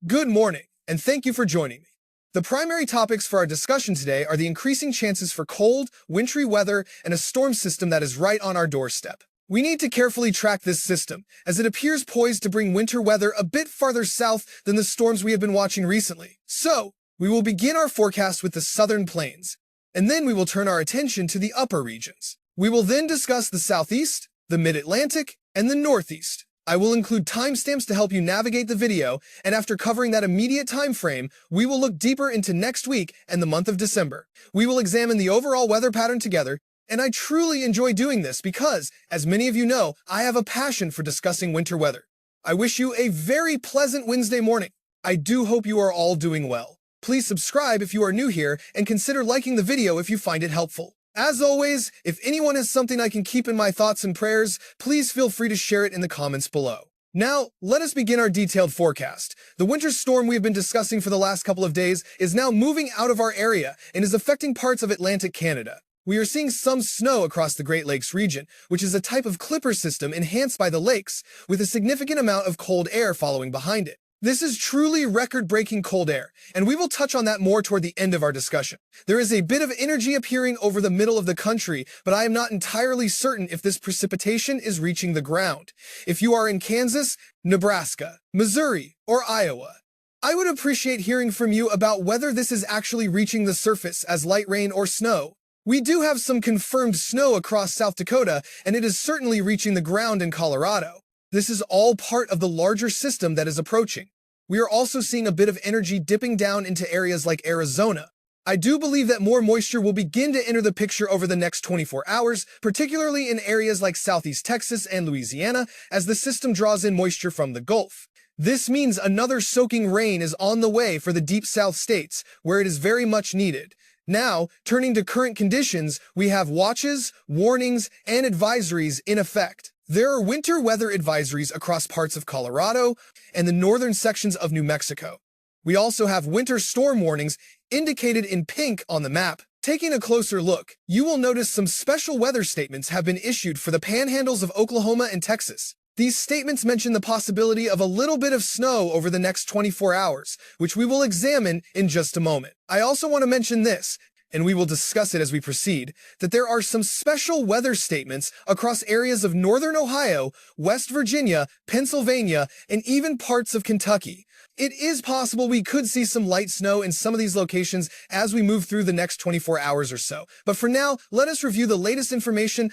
Good morning, and thank you for joining me. The primary topics for our discussion today are the increasing chances for cold, wintry weather and a storm system that is right on our doorstep. We need to carefully track this system, as it appears poised to bring winter weather a bit farther south than the storms we have been watching recently. So, we will begin our forecast with the southern plains, and then we will turn our attention to the upper regions. We will then discuss the southeast, the mid-Atlantic, and the northeast. I will include timestamps to help you navigate the video, and after covering that immediate time frame, we will look deeper into next week and the month of December. We will examine the overall weather pattern together, and I truly enjoy doing this because, as many of you know, I have a passion for discussing winter weather. I wish you a very pleasant Wednesday morning. I do hope you are all doing well. Please subscribe if you are new here and consider liking the video if you find it helpful. As always, if anyone has something I can keep in my thoughts and prayers, please feel free to share it in the comments below. Now, let us begin our detailed forecast. The winter storm we have been discussing for the last couple of days is now moving out of our area and is affecting parts of Atlantic Canada. We are seeing some snow across the Great Lakes region, which is a type of clipper system enhanced by the lakes, with a significant amount of cold air following behind it. This is truly record-breaking cold air, and we will touch on that more toward the end of our discussion. There is a bit of energy appearing over the middle of the country, but I am not entirely certain if this precipitation is reaching the ground. If you are in Kansas, Nebraska, Missouri, or Iowa, I would appreciate hearing from you about whether this is actually reaching the surface as light rain or snow. We do have some confirmed snow across South Dakota, and it is certainly reaching the ground in Colorado. This is all part of the larger system that is approaching. We are also seeing a bit of energy dipping down into areas like Arizona. I do believe that more moisture will begin to enter the picture over the next 24 hours, particularly in areas like southeast Texas and Louisiana, as the system draws in moisture from the Gulf. This means another soaking rain is on the way for the deep south states, where it is very much needed. Now, turning to current conditions, we have watches, warnings, and advisories in effect. There are winter weather advisories across parts of Colorado and the northern sections of New Mexico. We also have winter storm warnings indicated in pink on the map. Taking a closer look, you will notice some special weather statements have been issued for the panhandles of Oklahoma and Texas. These statements mention the possibility of a little bit of snow over the next 24 hours, which we will examine in just a moment. I also want to mention this, and we will discuss it as we proceed, that there are some special weather statements across areas of northern Ohio, West Virginia, Pennsylvania, and even parts of Kentucky. It is possible we could see some light snow in some of these locations as we move through the next 24 hours or so. But for now, let us review the latest information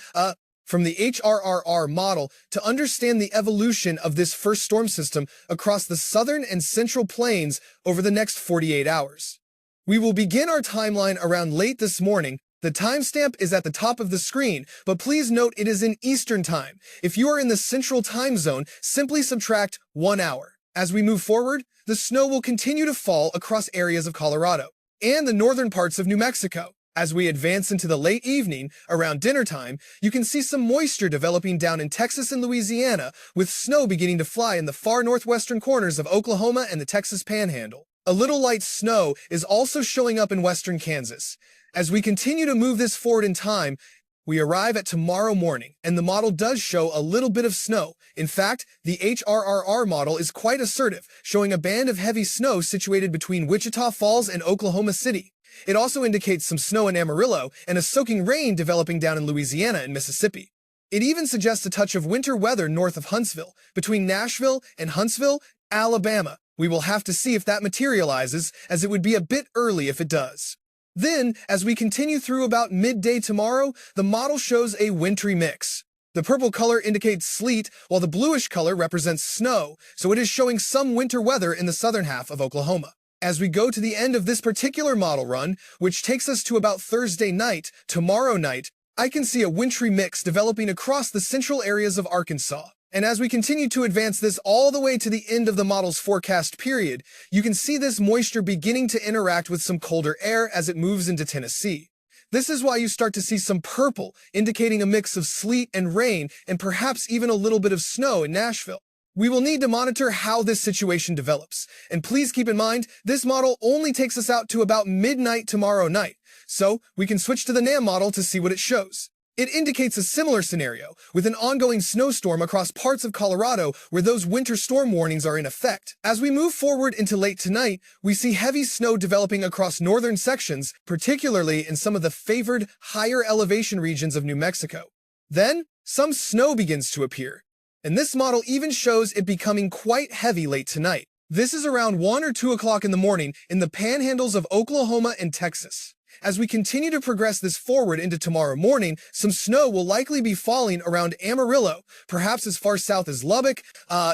from the HRRR model to understand the evolution of this first storm system across the southern and central plains over the next 48 hours. We will begin our timeline around late this morning. The timestamp is at the top of the screen, but please note it is in Eastern Time. If you are in the Central Time Zone, simply subtract 1 hour. As we move forward, the snow will continue to fall across areas of Colorado and the northern parts of New Mexico. As we advance into the late evening, around dinner time, you can see some moisture developing down in Texas and Louisiana, with snow beginning to fly in the far northwestern corners of Oklahoma and the Texas Panhandle. A little light snow is also showing up in western Kansas. As we continue to move this forward in time, we arrive at tomorrow morning, and the model does show a little bit of snow. In fact, the HRRR model is quite assertive, showing a band of heavy snow situated between Wichita Falls and Oklahoma City. It also indicates some snow in Amarillo and a soaking rain developing down in Louisiana and Mississippi. It even suggests a touch of winter weather north of Huntsville, between Nashville and Huntsville, Alabama. We will have to see if that materializes, as it would be a bit early if it does. Then, as we continue through about midday tomorrow, the model shows a wintry mix. The purple color indicates sleet, while the bluish color represents snow, so it is showing some winter weather in the southern half of Oklahoma. As we go to the end of this particular model run, which takes us to about Thursday night, tomorrow night, I can see a wintry mix developing across the central areas of Arkansas. And as we continue to advance this all the way to the end of the model's forecast period, you can see this moisture beginning to interact with some colder air as it moves into Tennessee. This is why you start to see some purple, indicating a mix of sleet and rain, and perhaps even a little bit of snow in Nashville. We will need to monitor how this situation develops. And please keep in mind, this model only takes us out to about midnight tomorrow night, so we can switch to the NAM model to see what it shows. It indicates a similar scenario, with an ongoing snowstorm across parts of Colorado where those winter storm warnings are in effect. As we move forward into late tonight, we see heavy snow developing across northern sections, particularly in some of the favored higher elevation regions of New Mexico. Then, some snow begins to appear, and this model even shows it becoming quite heavy late tonight. This is around 1 or 2 o'clock in the morning in the panhandles of Oklahoma and Texas. As we continue to progress this forward into tomorrow morning, some snow will likely be falling around Amarillo, perhaps as far south as Lubbock,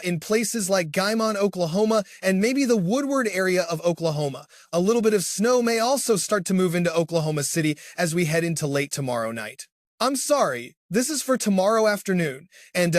in places like Guymon, Oklahoma, and maybe the Woodward area of Oklahoma. A little bit of snow may also start to move into Oklahoma City as we head into late tomorrow night. I'm sorry, this is for tomorrow afternoon, and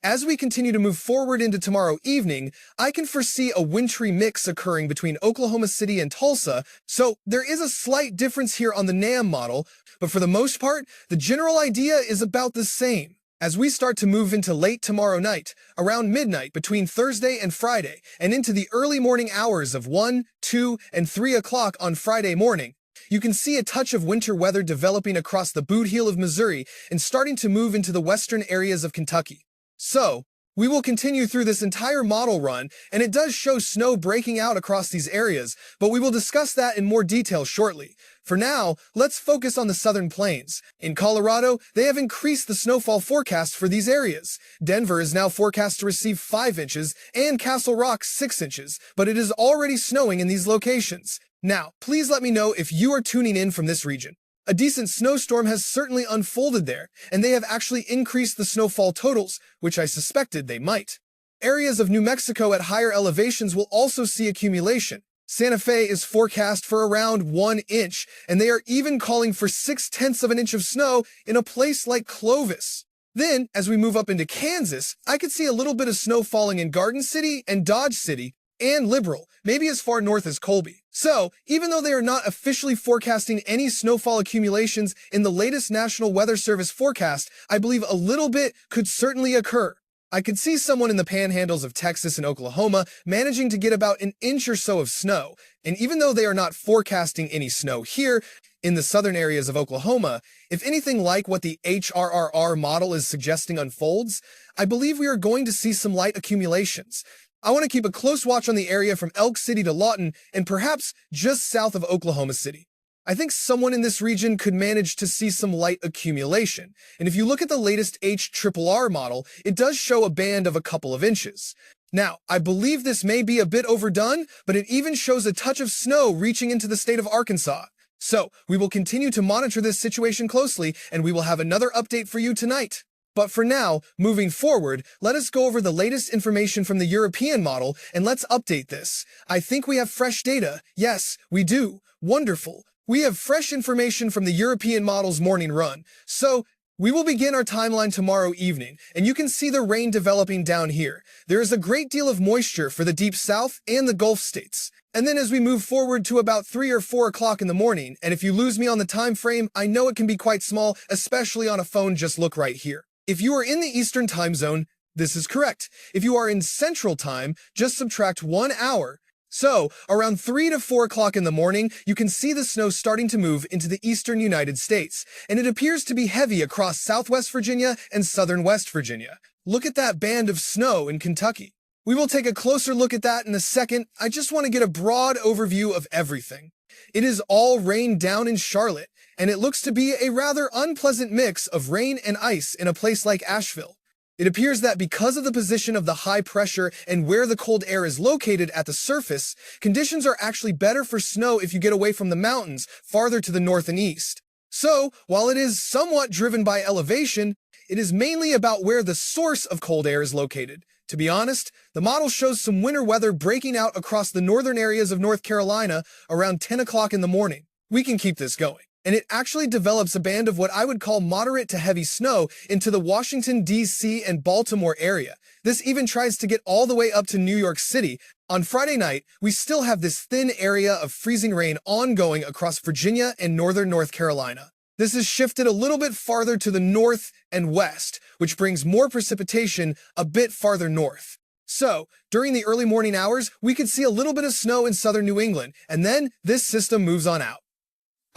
as we continue to move forward into tomorrow evening, I can foresee a wintry mix occurring between Oklahoma City and Tulsa, so there is a slight difference here on the NAM model, but for the most part, the general idea is about the same. As we start to move into late tomorrow night, around midnight between Thursday and Friday, and into the early morning hours of 1, 2, and 3 o'clock on Friday morning, you can see a touch of winter weather developing across the Bootheel of Missouri and starting to move into the western areas of Kentucky. So, we will continue through this entire model run, and it does show snow breaking out across these areas, but we will discuss that in more detail shortly. For now, let's focus on the southern plains. In Colorado, they have increased the snowfall forecast for these areas. Denver is now forecast to receive 5 inches and Castle Rock 6 inches, but it is already snowing in these locations. Now, please let me know if you are tuning in from this region. A decent snowstorm has certainly unfolded there, and they have actually increased the snowfall totals, which I suspected they might. Areas of New Mexico at higher elevations will also see accumulation. Santa Fe is forecast for around 1 inch, and they are even calling for 0.6 of an inch of snow in a place like Clovis. Then, as we move up into Kansas, I could see a little bit of snow falling in Garden City and Dodge City, and Liberal, maybe as far north as Colby. So, even though they are not officially forecasting any snowfall accumulations in the latest National Weather Service forecast, I believe a little bit could certainly occur. I could see someone in the panhandles of Texas and Oklahoma managing to get about 1 inch or so of snow, and even though they are not forecasting any snow here, in the southern areas of Oklahoma, if anything like what the HRRR model is suggesting unfolds, I believe we are going to see some light accumulations. I want to keep a close watch on the area from Elk City to Lawton and perhaps just south of Oklahoma City. I think someone in this region could manage to see some light accumulation, and if you look at the latest HRRR model, it does show a band of a couple of inches. Now, I believe this may be a bit overdone, but it even shows a touch of snow reaching into the state of Arkansas. So, we will continue to monitor this situation closely, and we will have another update for you tonight. But for now, moving forward, let us go over the latest information from the European model, and let's update this. I think we have fresh data. Yes, we do. Wonderful. We have fresh information from the European model's morning run. So, we will begin our timeline tomorrow evening, and you can see the rain developing down here. There is a great deal of moisture for the deep south and the Gulf states. And then as we move forward to about 3 or 4 o'clock in the morning, and if you lose me on the time frame, I know it can be quite small, especially on a phone. Just look right here. If you are in the Eastern time zone, this is correct. If you are in Central time, just subtract 1 hour. So, around 3 to 4 o'clock in the morning, you can see the snow starting to move into the eastern United States, and it appears to be heavy across southwest Virginia and southern West Virginia. Look at that band of snow in Kentucky. We will take a closer look at that in a second. I just want to get a broad overview of everything. It is all rained down in Charlotte, and it looks to be a rather unpleasant mix of rain and ice in a place like Asheville. It appears that because of the position of the high pressure and where the cold air is located at the surface, conditions are actually better for snow if you get away from the mountains farther to the north and east. So, while it is somewhat driven by elevation, it is mainly about where the source of cold air is located. To be honest, the model shows some winter weather breaking out across the northern areas of North Carolina around 10 o'clock in the morning. We can keep this going. And it actually develops a band of what I would call moderate to heavy snow into the Washington, D.C. and Baltimore area. This even tries to get all the way up to New York City. On Friday night, we still have this thin area of freezing rain ongoing across Virginia and northern North Carolina. This is shifted a little bit farther to the north and west, which brings more precipitation a bit farther north. So, during the early morning hours, we could see a little bit of snow in southern New England, and then this system moves on out.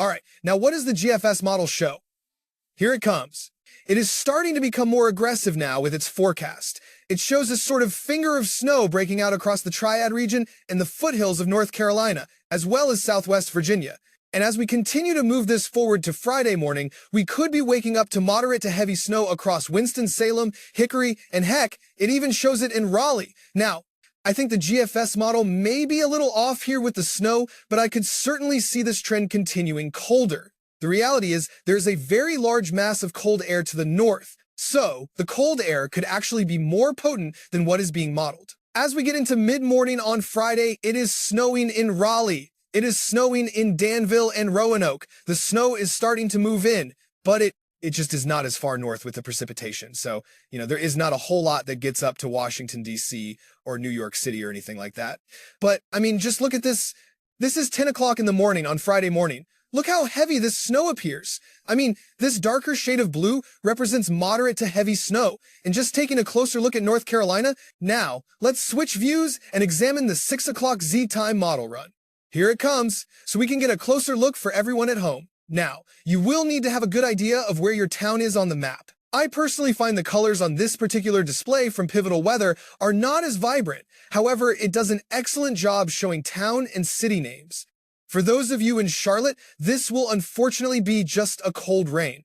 Alright, now what does the GFS model show? Here it comes. It is starting to become more aggressive now with its forecast. It shows a sort of finger of snow breaking out across the Triad region and the foothills of North Carolina, as well as Southwest Virginia. And as we continue to move this forward to Friday morning, we could be waking up to moderate to heavy snow across Winston-Salem, Hickory, and heck, it even shows it in Raleigh. Now, I think the GFS model may be a little off here with the snow, but I could certainly see this trend continuing colder. The reality is, there's a very large mass of cold air to the north, so the cold air could actually be more potent than what is being modeled. As we get into mid-morning on Friday, it is snowing in Raleigh. It is snowing in Danville and Roanoke. The snow is starting to move in, but it just is not as far north with the precipitation. So, there is not a whole lot that gets up to Washington, D.C. or New York City or anything like that. But, just look at this. This is 10 o'clock in the morning on Friday morning. Look how heavy this snow appears. This darker shade of blue represents moderate to heavy snow. And just taking a closer look at North Carolina, now let's switch views and examine the 6 o'clock Z-time model run. Here it comes, so we can get a closer look for everyone at home. Now, you will need to have a good idea of where your town is on the map. I personally find the colors on this particular display from Pivotal Weather are not as vibrant. However, it does an excellent job showing town and city names. For those of you in Charlotte, this will unfortunately be just a cold rain.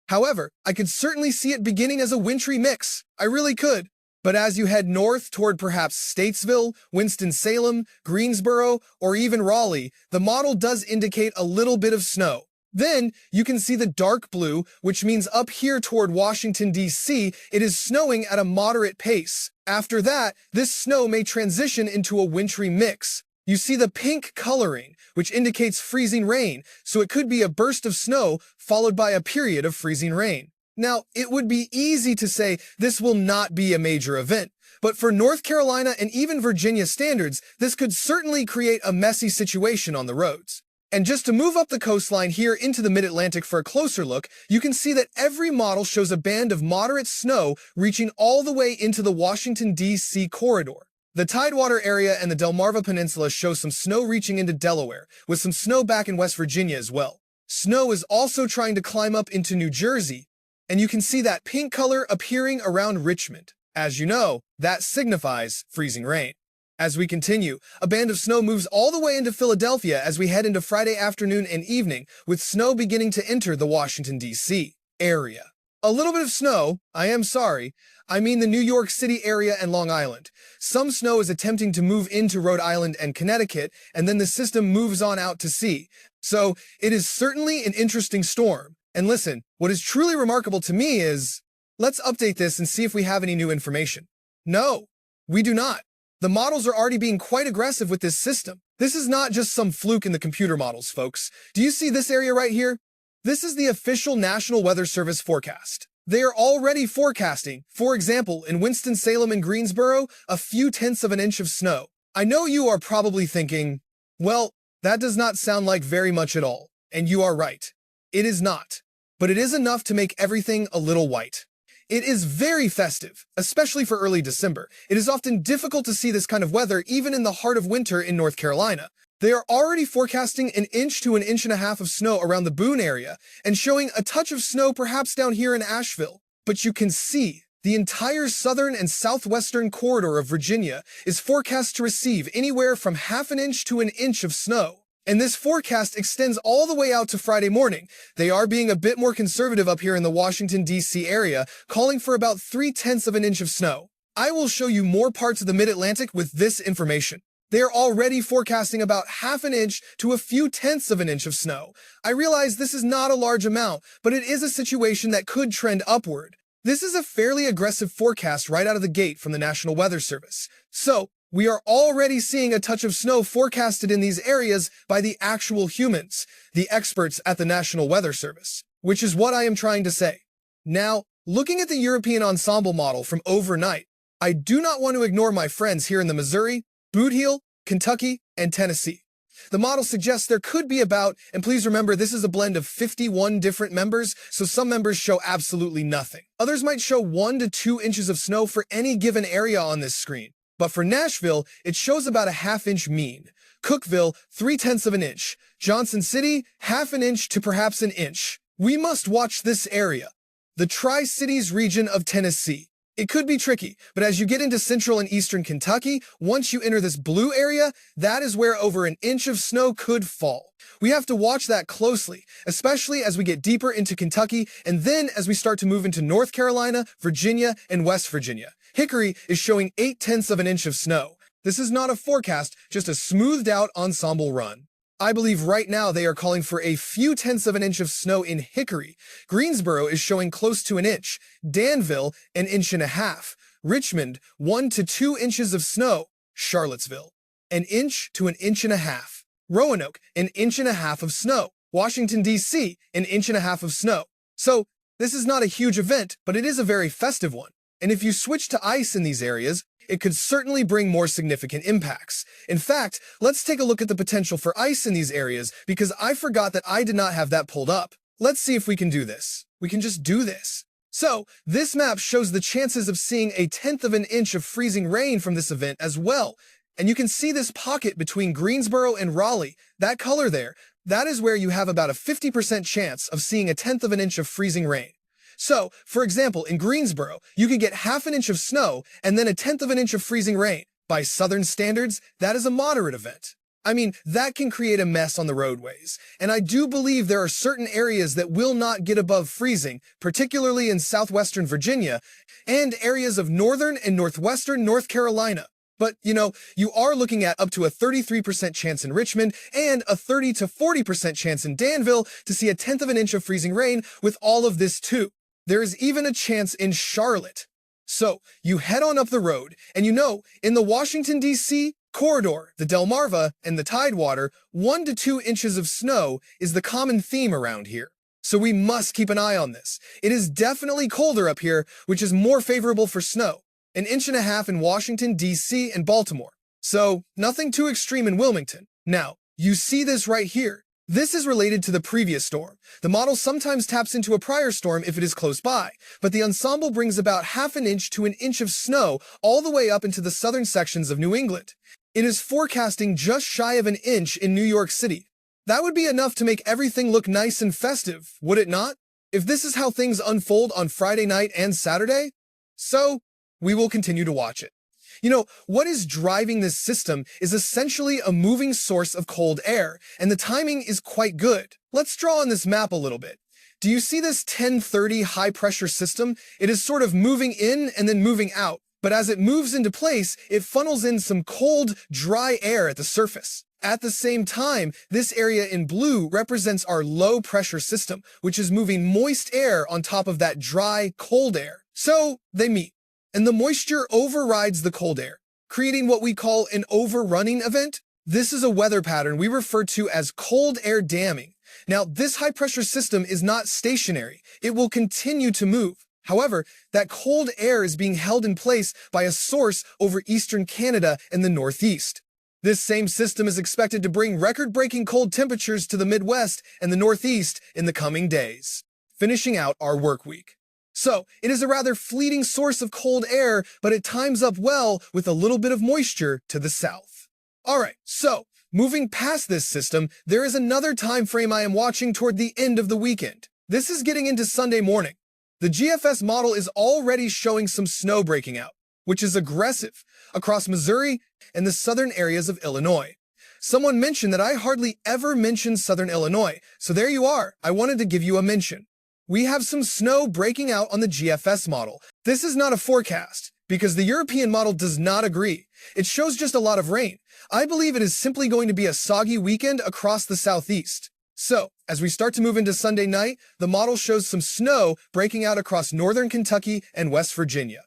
However, I could certainly see it beginning as a wintry mix. I really could. But as you head north toward perhaps Statesville, Winston-Salem, Greensboro, or even Raleigh, the model does indicate a little bit of snow. Then you can see the dark blue, which means up here toward Washington, D.C., it is snowing at a moderate pace. After that, this snow may transition into a wintry mix. You see the pink coloring, which indicates freezing rain, so it could be a burst of snow followed by a period of freezing rain. Now, it would be easy to say this will not be a major event, but for North Carolina and even Virginia standards, this could certainly create a messy situation on the roads. And just to move up the coastline here into the mid-Atlantic for a closer look, you can see that every model shows a band of moderate snow reaching all the way into the Washington, D.C. corridor. The Tidewater area and the Delmarva Peninsula show some snow reaching into Delaware, with some snow back in West Virginia as well. Snow is also trying to climb up into New Jersey, and you can see that pink color appearing around Richmond. As you know, that signifies freezing rain. As we continue, a band of snow moves all the way into Philadelphia as we head into Friday afternoon and evening, with snow beginning to enter the Washington, D.C. area. A little bit of snow, I mean the New York City area and Long Island. Some snow is attempting to move into Rhode Island and Connecticut, and then the system moves on out to sea. So it is certainly an interesting storm. And listen, what is truly remarkable to me is, let's update this and see if we have any new information. No, we do not. The models are already being quite aggressive with this system. This is not just some fluke in the computer models, folks. Do you see this area right here? This is the official National Weather Service forecast. They are already forecasting, for example, in Winston-Salem and Greensboro, a few tenths of an inch of snow. I know you are probably thinking, well, that does not sound like very much at all. And you are right. It is not. But it is enough to make everything a little white. It is very festive, especially for early December. It is often difficult to see this kind of weather even in the heart of winter in North Carolina. They are already forecasting an inch to an inch and a half of snow around the Boone area and showing a touch of snow perhaps down here in Asheville. But you can see the entire southern and southwestern corridor of Virginia is forecast to receive anywhere from half an inch to an inch of snow. And this forecast extends all the way out to Friday morning. They are being a bit more conservative up here in the Washington, D.C. area, calling for about 3/10 of an inch of snow. I will show you more parts of the mid-Atlantic with this information. They are already forecasting about half an inch to a few tenths of an inch of snow. I realize this is not a large amount, but it is a situation that could trend upward. This is a fairly aggressive forecast right out of the gate from the National Weather Service. So, we are already seeing a touch of snow forecasted in these areas by the actual humans, the experts at the National Weather Service, which is what I am trying to say. Now, looking at the European ensemble model from overnight, I do not want to ignore my friends here in the Missouri, Bootheel, Kentucky, and Tennessee. The model suggests there could be about, and please remember this is a blend of 51 different members, so some members show absolutely nothing. Others might show 1 to 2 inches of snow for any given area on this screen. But for Nashville, it shows about a half-inch mean. Cookeville, 3/10 of an inch. Johnson City, half an inch to perhaps an inch. We must watch this area, the Tri-Cities region of Tennessee. It could be tricky, but as you get into central and eastern Kentucky, once you enter this blue area, that is where over an inch of snow could fall. We have to watch that closely, especially as we get deeper into Kentucky and then as we start to move into North Carolina, Virginia, and West Virginia. Hickory is showing 0.8 of an inch of snow. This is not a forecast, just a smoothed out ensemble run. I believe right now they are calling for a few tenths of an inch of snow in Hickory. Greensboro is showing close to an inch. Danville, 1.5 inches. Richmond, 1 to 2 inches of snow. Charlottesville, 1 inch to 1.5 inches. Roanoke, 1.5 inches of snow. Washington, D.C., 1.5 inches of snow. So, this is not a huge event, but it is a very festive one. And if you switch to ice in these areas, it could certainly bring more significant impacts. In fact, let's take a look at the potential for ice in these areas because I forgot that I did not have that pulled up. Let's see if we can do this. We can just do this. So, this map shows the chances of seeing 1/10 of an inch of freezing rain from this event as well. And you can see this pocket between Greensboro and Raleigh, that color there, that is where you have about a 50% chance of seeing 1/10 of an inch of freezing rain. So, for example, in Greensboro, you could get 1/2 inch of snow and then 1/10 of an inch of freezing rain. By Southern standards, that is a moderate event. I mean, that can create a mess on the roadways. And I do believe there are certain areas that will not get above freezing, particularly in southwestern Virginia and areas of northern and northwestern North Carolina. But, you are looking at up to a 33% chance in Richmond and a 30 to 40% chance in Danville to see 1/10 of an inch of freezing rain with all of this too. There is even a chance in Charlotte. So, you head on up the road, and in the Washington, D.C. corridor, the Delmarva, and the Tidewater, 1 to 2 inches of snow is the common theme around here. So we must keep an eye on this. It is definitely colder up here, which is more favorable for snow. 1.5 inches in Washington, D.C. and Baltimore. So, nothing too extreme in Wilmington. Now, you see this right here. This is related to the previous storm. The model sometimes taps into a prior storm if it is close by, but the ensemble brings about 1/2 inch to 1 inch of snow all the way up into the southern sections of New England. It is forecasting just shy of 1 inch in New York City. That would be enough to make everything look nice and festive, would it not? If this is how things unfold on Friday night and Saturday, so we will continue to watch it. What is driving this system is essentially a moving source of cold air, and the timing is quite good. Let's draw on this map a little bit. Do you see this 1030 high-pressure system? It is sort of moving in and then moving out, but as it moves into place, it funnels in some cold, dry air at the surface. At the same time, this area in blue represents our low-pressure system, which is moving moist air on top of that dry, cold air. So, they meet. And the moisture overrides the cold air, creating what we call an overrunning event. This is a weather pattern we refer to as cold air damming. Now, this high-pressure system is not stationary. It will continue to move. However, that cold air is being held in place by a source over eastern Canada and the Northeast. This same system is expected to bring record-breaking cold temperatures to the Midwest and the Northeast in the coming days, finishing out our work week. So, it is a rather fleeting source of cold air, but it times up well with a little bit of moisture to the south. Alright, so, moving past this system, there is another time frame I am watching toward the end of the weekend. This is getting into Sunday morning. The GFS model is already showing some snow breaking out, which is aggressive, across Missouri and the southern areas of Illinois. Someone mentioned that I hardly ever mention southern Illinois, so there you are, I wanted to give you a mention. We have some snow breaking out on the GFS model. This is not a forecast, because the European model does not agree. It shows just a lot of rain. I believe it is simply going to be a soggy weekend across the southeast. So, as we start to move into Sunday night, the model shows some snow breaking out across northern Kentucky and West Virginia.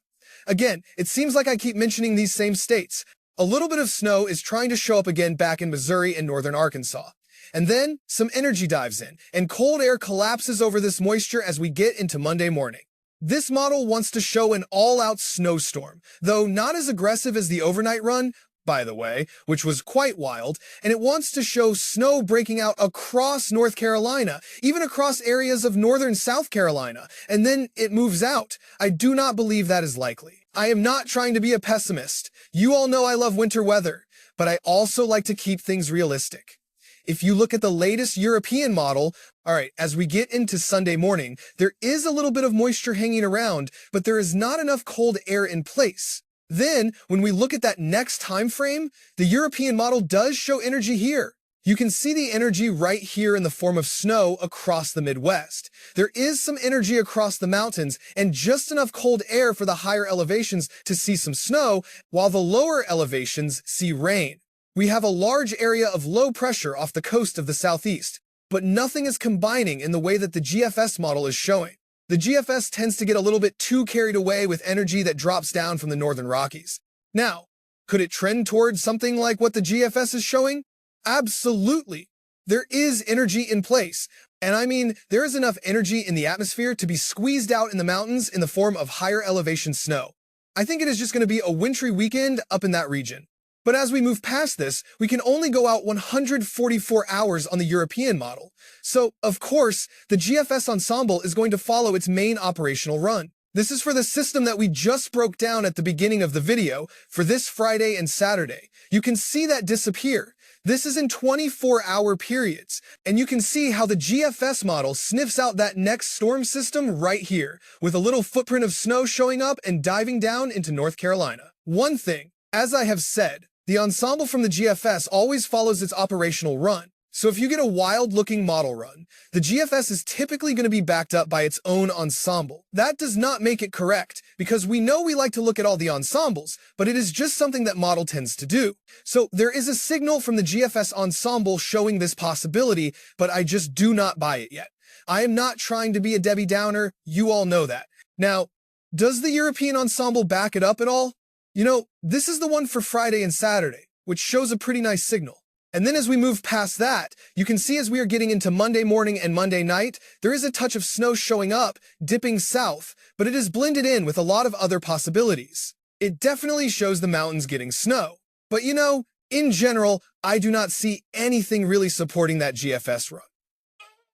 Again, it seems like I keep mentioning these same states. A little bit of snow is trying to show up again back in Missouri and northern Arkansas. And then, some energy dives in, and cold air collapses over this moisture as we get into Monday morning. This model wants to show an all-out snowstorm, though not as aggressive as the overnight run, by the way, which was quite wild, and it wants to show snow breaking out across North Carolina, even across areas of northern South Carolina, and then it moves out. I do not believe that is likely. I am not trying to be a pessimist. You all know I love winter weather, but I also like to keep things realistic. If you look at the latest European model, all right, as we get into Sunday morning, there is a little bit of moisture hanging around, but there is not enough cold air in place. Then, when we look at that next time frame, the European model does show energy here. You can see the energy right here in the form of snow across the Midwest. There is some energy across the mountains and just enough cold air for the higher elevations to see some snow, while the lower elevations see rain. We have a large area of low pressure off the coast of the southeast, but nothing is combining in the way that the GFS model is showing. The GFS tends to get a little bit too carried away with energy that drops down from the northern Rockies. Now, could it trend towards something like what the GFS is showing? Absolutely. There is energy in place, and I mean, there is enough energy in the atmosphere to be squeezed out in the mountains in the form of higher elevation snow. I think it is just going to be a wintry weekend up in that region. But as we move past this, we can only go out 144 hours on the European model. So, of course, the GFS ensemble is going to follow its main operational run. This is for the system that we just broke down at the beginning of the video for this Friday and Saturday. You can see that disappear. This is in 24-hour periods, and you can see how the GFS model sniffs out that next storm system right here, with a little footprint of snow showing up and diving down into North Carolina. One thing, as I have said, the ensemble from the GFS always follows its operational run. So if you get a wild-looking model run, the GFS is typically going to be backed up by its own ensemble. That does not make it correct, because we know we like to look at all the ensembles, but it is just something that model tends to do. So there is a signal from the GFS ensemble showing this possibility, but I just do not buy it yet. I am not trying to be a Debbie Downer, you all know that. Now, does the European ensemble back it up at all? You know, this is the one for Friday and Saturday, which shows a pretty nice signal. And then as we move past that, you can see as we are getting into Monday morning and Monday night, there is a touch of snow showing up, dipping south, but it is blended in with a lot of other possibilities. It definitely shows the mountains getting snow. But you know, in general, I do not see anything really supporting that GFS run.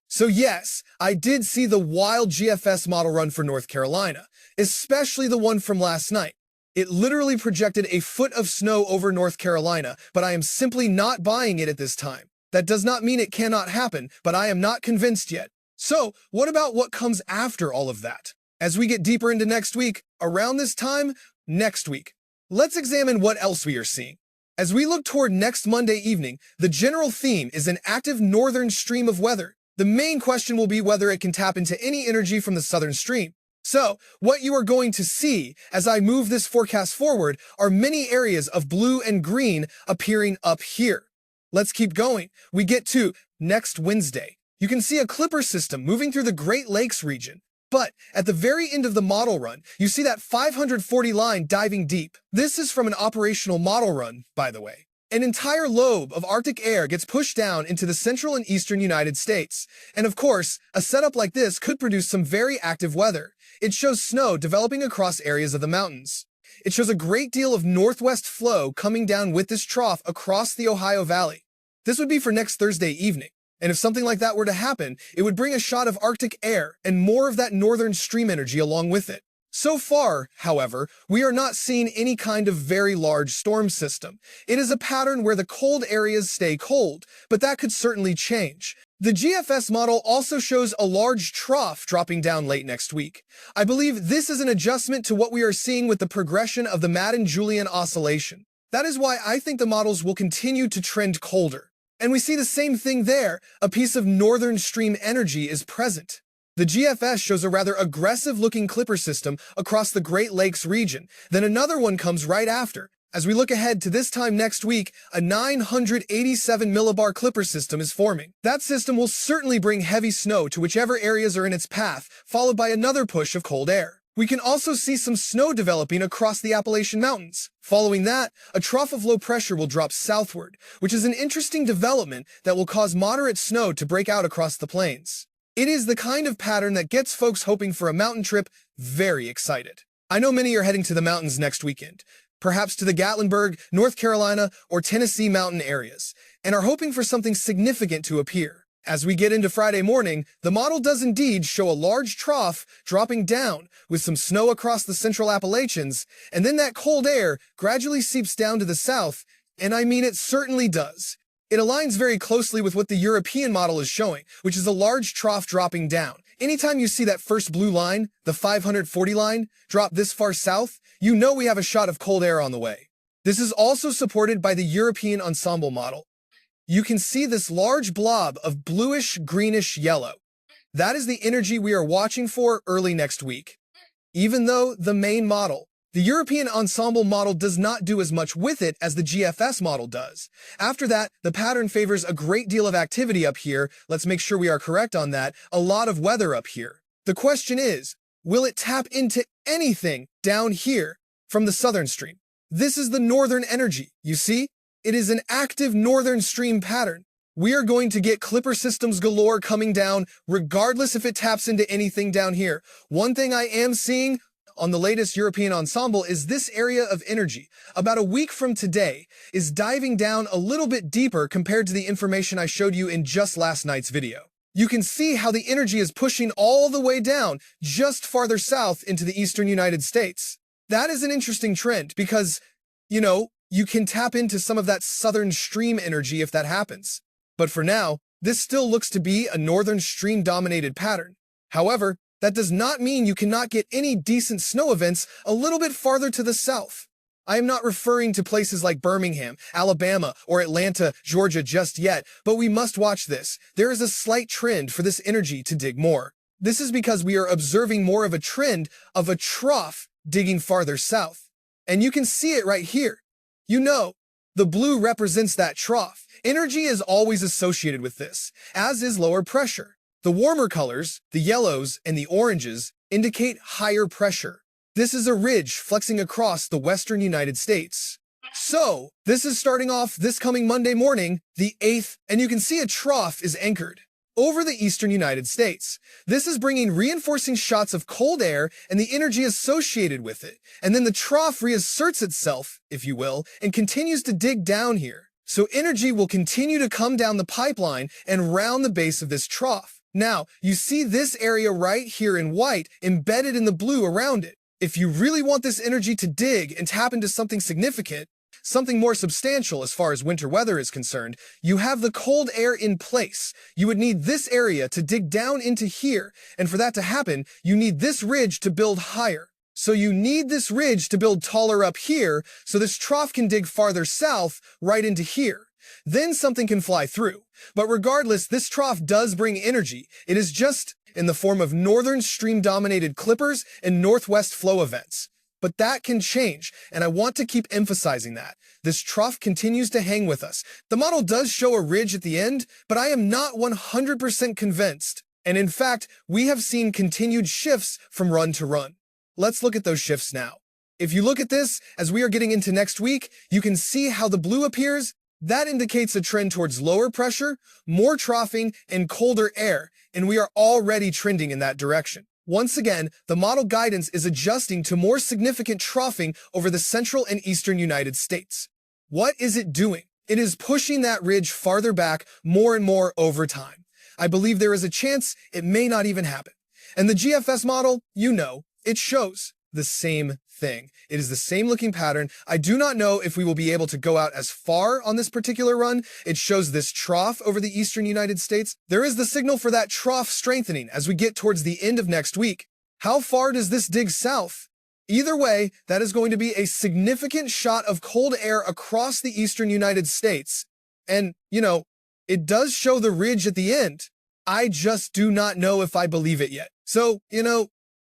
So yes, I did see the wild GFS model run for North Carolina, especially the one from last night. It literally projected a foot of snow over North Carolina, but I am simply not buying it at this time. That does not mean it cannot happen, but I am not convinced yet. So, what about what comes after all of that? As we get deeper into next week, around this time, next week, let's examine what else we are seeing. As we look toward next Monday evening, the general theme is an active northern stream of weather. The main question will be whether it can tap into any energy from the southern stream. So, what you are going to see as I move this forecast forward are many areas of blue and green appearing up here. Let's keep going. We get to next Wednesday. You can see a clipper system moving through the Great Lakes region. But at the very end of the model run, you see that 540 line diving deep. This is from an operational model run, by the way. An entire lobe of Arctic air gets pushed down into the central and eastern United States. And of course, a setup like this could produce some very active weather. It shows snow developing across areas of the mountains. It shows a great deal of northwest flow coming down with this trough across the Ohio Valley. This would be for next Thursday evening. And if something like that were to happen, it would bring a shot of Arctic air and more of that northern stream energy along with it. So far, however, we are not seeing any kind of very large storm system. It is a pattern where the cold areas stay cold, but that could certainly change. The GFS model also shows a large trough dropping down late next week. I believe this is an adjustment to what we are seeing with the progression of the Madden-Julian oscillation. That is why I think the models will continue to trend colder. And we see the same thing there. A piece of northern stream energy is present. The GFS shows a rather aggressive-looking clipper system across the Great Lakes region. Then another one comes right after. As we look ahead to this time next week, a 987 millibar clipper system is forming. That system will certainly bring heavy snow to whichever areas are in its path, followed by another push of cold air. We can also see some snow developing across the Appalachian Mountains. Following that, a trough of low pressure will drop southward, which is an interesting development that will cause moderate snow to break out across the plains. It is the kind of pattern that gets folks hoping for a mountain trip very excited. I know many are heading to the mountains next weekend, perhaps to the Gatlinburg, North Carolina, or Tennessee mountain areas, and are hoping for something significant to appear. As we get into Friday morning, the model does indeed show a large trough dropping down with some snow across the central Appalachians, and then that cold air gradually seeps down to the south, and I mean it certainly does. It aligns very closely with what the European model is showing, which is a large trough dropping down. Anytime you see that first blue line, the 540 line, drop this far south, you know we have a shot of cold air on the way. This is also supported by the European ensemble model. You can see this large blob of bluish-greenish yellow. That is the energy we are watching for early next week. Even though the main model, the European ensemble model, does not do as much with it as the GFS model does. After that, the pattern favors a great deal of activity up here. Let's make sure we are correct on that. A lot of weather up here. The question is, will it tap into anything down here from the southern stream? This is the northern energy, you see? It is an active northern stream pattern. We are going to get clipper systems galore coming down, regardless if it taps into anything down here. One thing I am seeing on the latest European ensemble is this area of energy, about a week from today, is diving down a little bit deeper compared to the information I showed you in just last night's video. You can see how the energy is pushing all the way down, just farther south into the eastern United States. That is an interesting trend because, you can tap into some of that southern stream energy if that happens. But for now, this still looks to be a northern stream-dominated pattern. However, that does not mean you cannot get any decent snow events a little bit farther to the south. I am not referring to places like Birmingham, Alabama, or Atlanta, Georgia just yet, but we must watch this. There is a slight trend for this energy to dig more. This is because we are observing more of a trend of a trough digging farther south. And you can see it right here. The blue represents that trough. Energy is always associated with this, as is lower pressure. The warmer colors, the yellows and the oranges, indicate higher pressure. This is a ridge flexing across the western United States. So, this is starting off this coming Monday morning, the 8th, and you can see a trough is anchored over the eastern United States. This is bringing reinforcing shots of cold air and the energy associated with it. And then the trough reasserts itself, if you will, and continues to dig down here. So energy will continue to come down the pipeline and round the base of this trough. Now, you see this area right here in white embedded in the blue around it. If you really want this energy to dig and tap into something significant, something more substantial as far as winter weather is concerned, you have the cold air in place. You would need this area to dig down into here, and for that to happen, you need this ridge to build higher. So you need this ridge to build taller up here, so this trough can dig farther south right into here. Then something can fly through. But regardless, this trough does bring energy. It is just in the form of northern stream-dominated clippers and northwest flow events. But that can change, and I want to keep emphasizing that. This trough continues to hang with us. The model does show a ridge at the end, but I am not 100% convinced. And in fact, we have seen continued shifts from run to run. Let's look at those shifts now. If you look at this, as we are getting into next week, you can see how the blue appears. That indicates a trend towards lower pressure, more troughing, and colder air, and we are already trending in that direction. Once again, the model guidance is adjusting to more significant troughing over the central and eastern United States. What is it doing? It is pushing that ridge farther back more and more over time. I believe there is a chance it may not even happen. And the GFS model, it shows the same thing. It is the same looking pattern. I do not know if we will be able to go out as far on this particular run. It shows this trough over the eastern United States. There is the signal for that trough strengthening as we get towards the end of next week. How far does this dig south? Either way, that is going to be a significant shot of cold air across the eastern United States. And, it does show the ridge at the end. I just do not know if I believe it yet. So,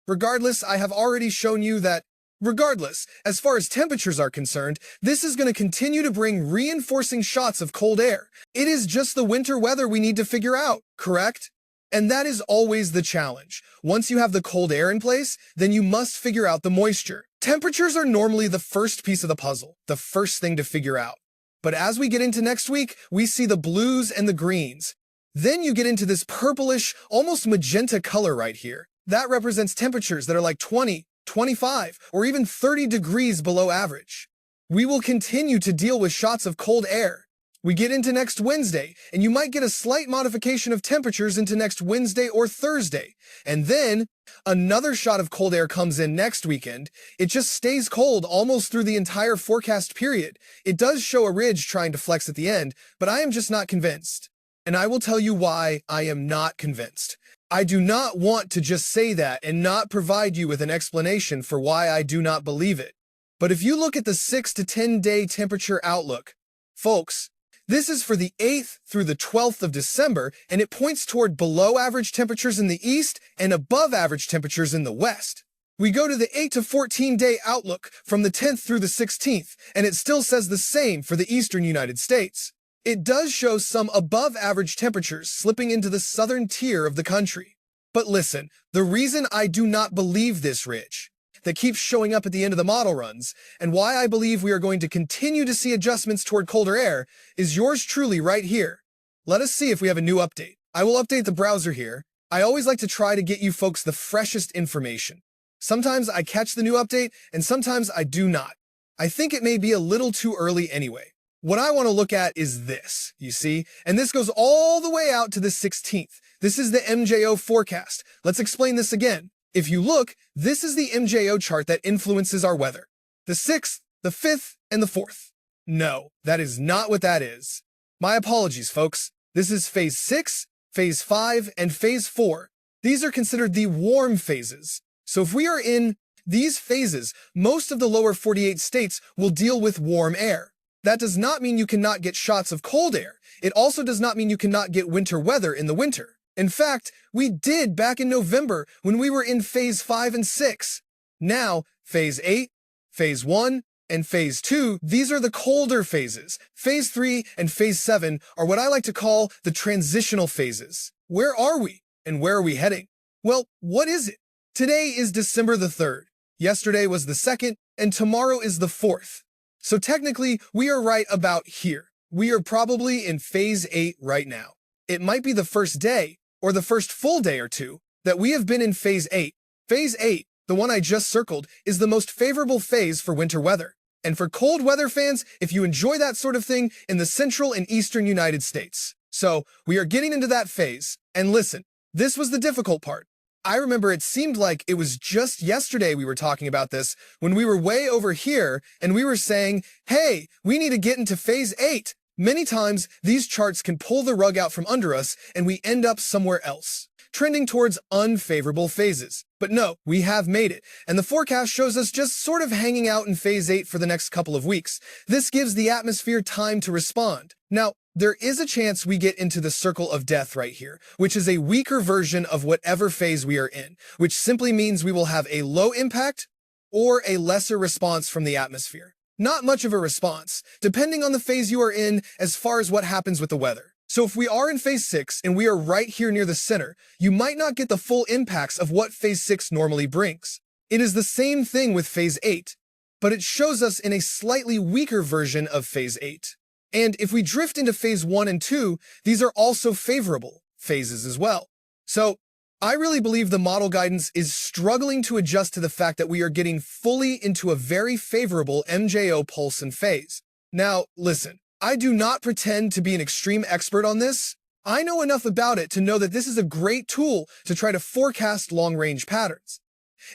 regardless, I have already shown you that regardless, as far as temperatures are concerned, this is going to continue to bring reinforcing shots of cold air. It is just the winter weather we need to figure out, correct? And that is always the challenge. Once you have the cold air in place, then you must figure out the moisture. Temperatures are normally the first piece of the puzzle, the first thing to figure out. But as we get into next week, we see the blues and the greens. Then you get into this purplish, almost magenta color right here. That represents temperatures that are like 20, 25, or even 30 degrees below average. We will continue to deal with shots of cold air. We get into next Wednesday, and you might get a slight modification of temperatures into next Wednesday or Thursday. And then another shot of cold air comes in next weekend. It just stays cold almost through the entire forecast period. It does show a ridge trying to flex at the end, but I am just not convinced. And I will tell you why I am not convinced. I do not want to just say that and not provide you with an explanation for why I do not believe it. But if you look at the 6 to 10 day temperature outlook, folks, this is for the 8th through the 12th of December, and it points toward below average temperatures in the east and above average temperatures in the west. We go to the 8 to 14 day outlook from the 10th through the 16th, and it still says the same for the eastern United States. It does show some above average temperatures slipping into the southern tier of the country. But listen, the reason I do not believe this ridge that keeps showing up at the end of the model runs, and why I believe we are going to continue to see adjustments toward colder air, is yours truly right here. Let us see if we have a new update. I will update the browser here. I always like to try to get you folks the freshest information. Sometimes I catch the new update, and sometimes I do not. I think it may be a little too early anyway. What I want to look at is this, you see, and this goes all the way out to the 16th. This is the MJO forecast. Let's explain this again. If you look, this is the MJO chart that influences our weather. The 6th, the 5th, and the 4th. No, that is not what that is. My apologies, folks. This is Phase 6, Phase 5, and Phase 4. These are considered the warm phases. So if we are in these phases, most of the lower 48 states will deal with warm air. That does not mean you cannot get shots of cold air. It also does not mean you cannot get winter weather in the winter. In fact, we did back in November when we were in Phase 5 and 6. Now, Phase 8, Phase 1, and Phase 2, these are the colder phases. Phase 3 and Phase 7 are what I like to call the transitional phases. Where are we, and where are we heading? Well, what is it? Today is December the 3rd. Yesterday was the 2nd, and tomorrow is the 4th. So technically, we are right about here. We are probably in Phase 8 right now. It might be the first day, or the first full day or two, that we have been in Phase 8. Phase 8, the one I just circled, is the most favorable phase for winter weather. And for cold weather fans, if you enjoy that sort of thing in the central and eastern United States. So, we are getting into that phase. And listen, this was the difficult part. I remember it seemed like it was just yesterday we were talking about this when we were way over here and we were saying, hey, we need to get into Phase 8. Many times, these charts can pull the rug out from under us and we end up somewhere else, trending towards unfavorable phases. But no, we have made it, and the forecast shows us just sort of hanging out in Phase 8 for the next couple of weeks. This gives the atmosphere time to respond. Now, there is a chance we get into the circle of death right here, which is a weaker version of whatever phase we are in, which simply means we will have a low impact or a lesser response from the atmosphere. Not much of a response, depending on the phase you are in as far as what happens with the weather. So if we are in Phase 6 and we are right here near the center, you might not get the full impacts of what Phase 6 normally brings. It is the same thing with Phase 8, but it shows us in a slightly weaker version of Phase 8. And if we drift into Phase 1 and 2, these are also favorable phases as well. So I really believe the model guidance is struggling to adjust to the fact that we are getting fully into a very favorable MJO pulse and phase. Now, listen, I do not pretend to be an extreme expert on this. I know enough about it to know that this is a great tool to try to forecast long-range patterns.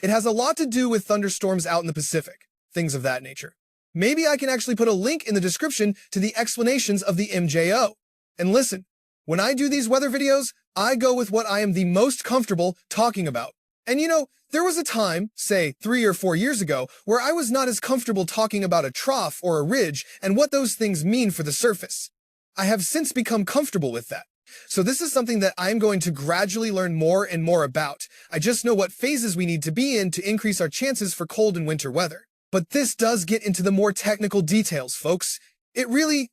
It has a lot to do with thunderstorms out in the Pacific, things of that nature. Maybe I can actually put a link in the description to the explanations of the MJO. And listen, when I do these weather videos, I go with what I am the most comfortable talking about. And you know, there was a time, say 3 or 4 years ago, where I was not as comfortable talking about a trough or a ridge and what those things mean for the surface. I have since become comfortable with that. So this is something that I'm going to gradually learn more and more about. I just know what phases we need to be in to increase our chances for cold and winter weather. But this does get into the more technical details, folks. It really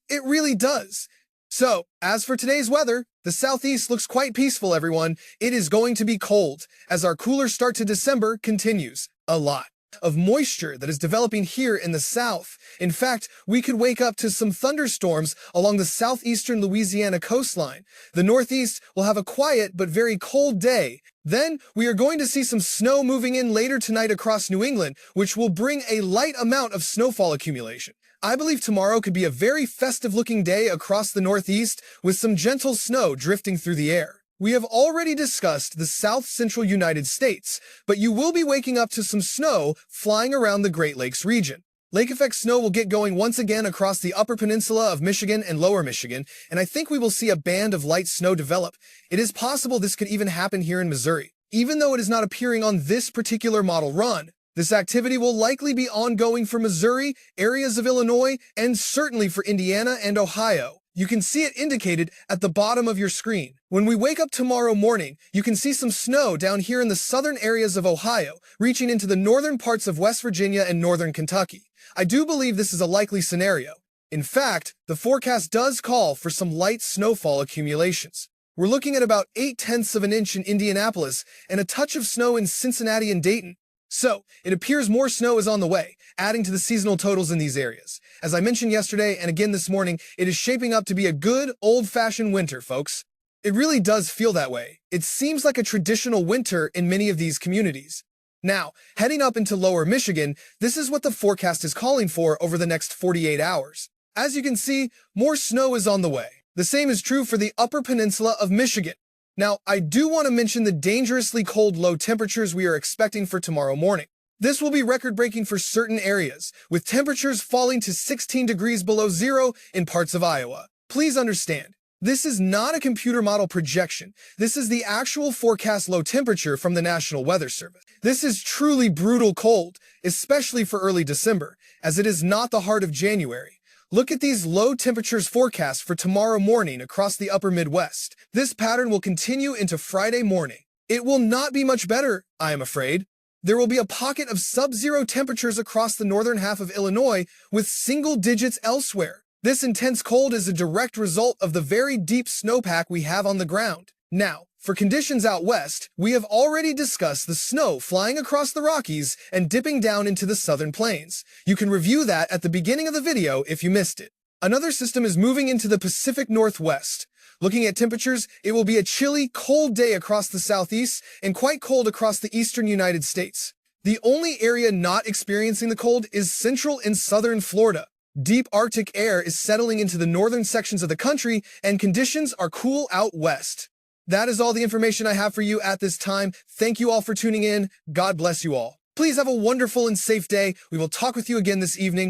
does. So, as for today's weather, the southeast looks quite peaceful, everyone. It is going to be cold, as our cooler start to December continues. A lot of moisture that is developing here in the south. In fact, we could wake up to some thunderstorms along the southeastern Louisiana coastline. The northeast will have a quiet but very cold day. Then, we are going to see some snow moving in later tonight across New England, which will bring a light amount of snowfall accumulation. I believe tomorrow could be a very festive-looking day across the Northeast with some gentle snow drifting through the air. We have already discussed the south-central United States, but you will be waking up to some snow flying around the Great Lakes region. Lake-effect snow will get going once again across the upper peninsula of Michigan and lower Michigan, and I think we will see a band of light snow develop. It is possible this could even happen here in Missouri. Even though it is not appearing on this particular model run, this activity will likely be ongoing for Missouri, areas of Illinois, and certainly for Indiana and Ohio. You can see it indicated at the bottom of your screen. When we wake up tomorrow morning, you can see some snow down here in the southern areas of Ohio, reaching into the northern parts of West Virginia and northern Kentucky. I do believe this is a likely scenario. In fact, the forecast does call for some light snowfall accumulations. We're looking at about 0.8 of an inch in Indianapolis and a touch of snow in Cincinnati and Dayton. So, it appears more snow is on the way, adding to the seasonal totals in these areas. As I mentioned yesterday and again this morning, it is shaping up to be a good, old-fashioned winter, folks. It really does feel that way. It seems like a traditional winter in many of these communities. Now, heading up into lower Michigan, this is what the forecast is calling for over the next 48 hours. As you can see, more snow is on the way. The same is true for the upper peninsula of Michigan. Now, I do want to mention the dangerously cold low temperatures we are expecting for tomorrow morning. This will be record-breaking for certain areas, with temperatures falling to 16 degrees below zero in parts of Iowa. Please understand, this is not a computer model projection. This is the actual forecast low temperature from the National Weather Service. This is truly brutal cold, especially for early December, as it is not the heart of January. Look at these low temperatures forecast for tomorrow morning across the upper Midwest. This pattern will continue into Friday morning. It will not be much better, I am afraid. There will be a pocket of sub-zero temperatures across the northern half of Illinois with single digits elsewhere. This intense cold is a direct result of the very deep snowpack we have on the ground. Now, for conditions out west, we have already discussed the snow flying across the Rockies and dipping down into the southern plains. You can review that at the beginning of the video if you missed it. Another system is moving into the Pacific Northwest. Looking at temperatures, it will be a chilly, cold day across the southeast and quite cold across the eastern United States. The only area not experiencing the cold is central and southern Florida. Deep Arctic air is settling into the northern sections of the country, and conditions are cool out west. That is all the information I have for you at this time. Thank you all for tuning in. God bless you all. Please have a wonderful and safe day. We will talk with you again this evening.